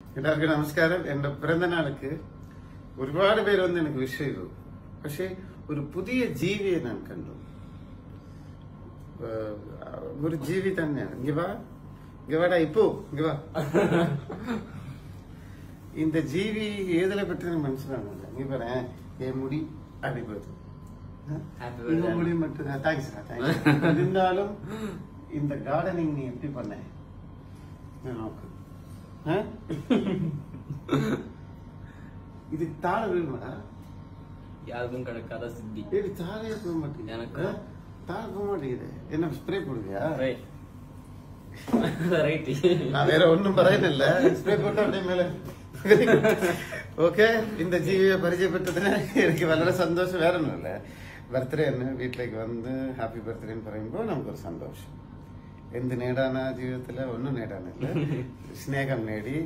എല്ലാവർക്കും നമസ്കാരം. എന്റെ പിറന്നാൾക്ക് ഒരുപാട് പേര് വന്ന് എനിക്ക് വിഷ് ചെയ്തു. പക്ഷെ ഒരു പുതിയ ജീവിയെ ഞാൻ കണ്ടു. ഒരു ജീവി തന്നെയാണ്. ഇങ്ങവാടാ ഇപ്പോ ഇങ്ങവാ. இந்த ஜீவி எதுல பற்றி மனசிலாங்க நீ பாரு என் முடி அப்படி போகுது முடி மட்டும் தேங்க்ஸ் இருந்தாலும் இந்த கார்டனிங் நீ எப்படி பண்ண நோக்கு இது தாழ விழுமாடா யாருக்கும் கிடைக்காத சித்தி இது தாழையே போக மாட்டேங்குது எனக்கு தாழ போக மாட்டேங்குது என்ன ஸ்ப்ரே போடுவியா நான் வேற ஒன்னும் പറയണില്ല ஸ்ப்ரே போட்டா அப்படியே மேல ഓക്കെ இந்த ജീവിയെ പരിചയപ്പെട്ടതിന് എനിക്ക് വളരെ സന്തോഷം. വേറെ ഒന്നുമില്ല, ബർത്ത്ഡേ തന്നെ വീട്ടിലേക്ക് വന്ന് ഹാപ്പി ബർത്ത്ഡേ എന്ന് പറയുമ്പോൾ നമുക്കൊരു സന്തോഷം. എന്ത് നേടാനാ ജീവിതത്തില്? ഒന്നും നേടാനില്ല, സ്നേഹം നേടി.